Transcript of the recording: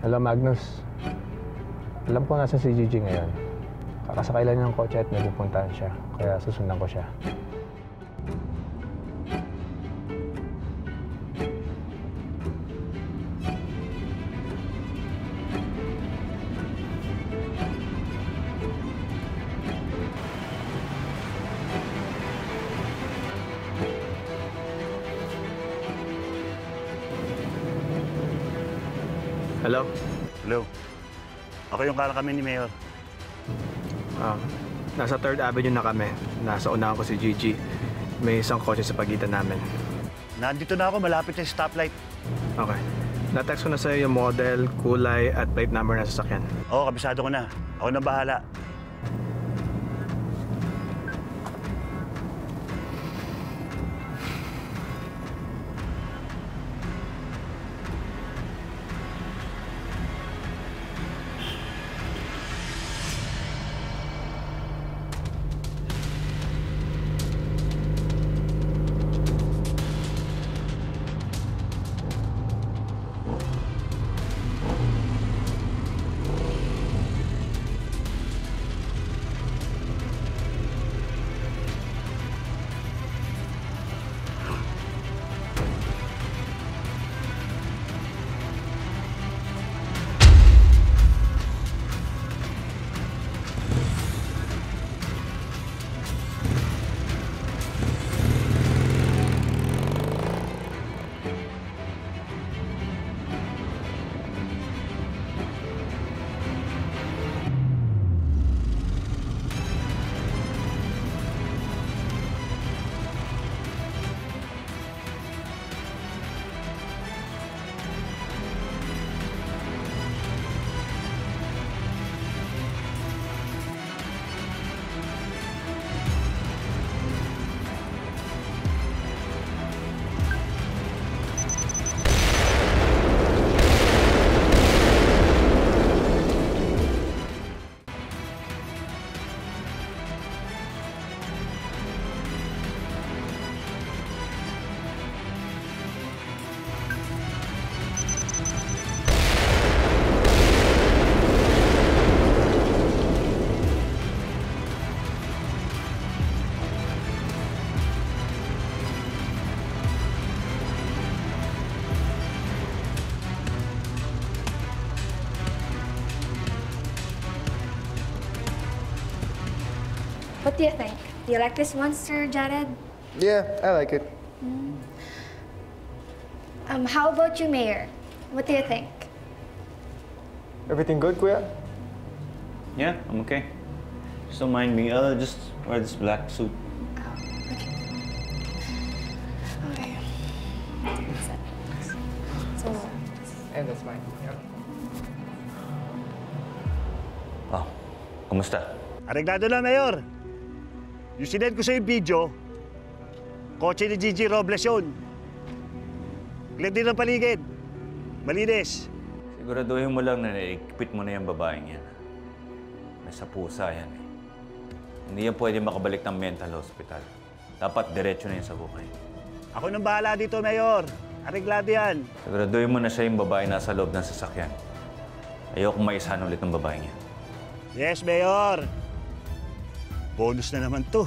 Hello, Magnus. Alam ko nasa si Gigi ngayon. Kakasakay lang niya ng kotse at may pupuntahan siya. Kaya susundan ko siya. Hello? Hello. Ako yung kami ni Mayor. Nasa 3rd Avenue na kami. Nasa unahan ko si Gigi. May isang kotse sa pagitan namin. Nandito na ako, malapit sa stoplight. Okay. Na-text ko na sa'yo yung model, kulay, at plate number ng sasakyan. Oo, kabisado ko na. Ako na bahala. What do you think? Do you like this one, Sir Jared? Yeah, I like it. How about you, Mayor? What do you think? Everything good, Kuya? Yeah, I'm okay. Just don't mind me. I'll just wear this black suit. Okay. So, And that's mine. Yeah. Oh, kumusta? Areglado na, Mayor. Yung sinend ko sa yung video, kotse ni Gigi Robles yun. Clear din ang paligid. Malinis. Siguraduhin mo lang na naikipit mo na yung babaeng yan. Nasa pusa yan eh. Hindi yan pwede makabalik ng mental hospital. Dapat diretso na yan sa bukay. Ako nang bahala dito, Mayor. Areglado yan. Siguraduhin mo na siya yung babae nasa loob ng sasakyan. Ayokong maisahan ulit ng babaeng yan. Yes, Mayor. Bonus na naman to.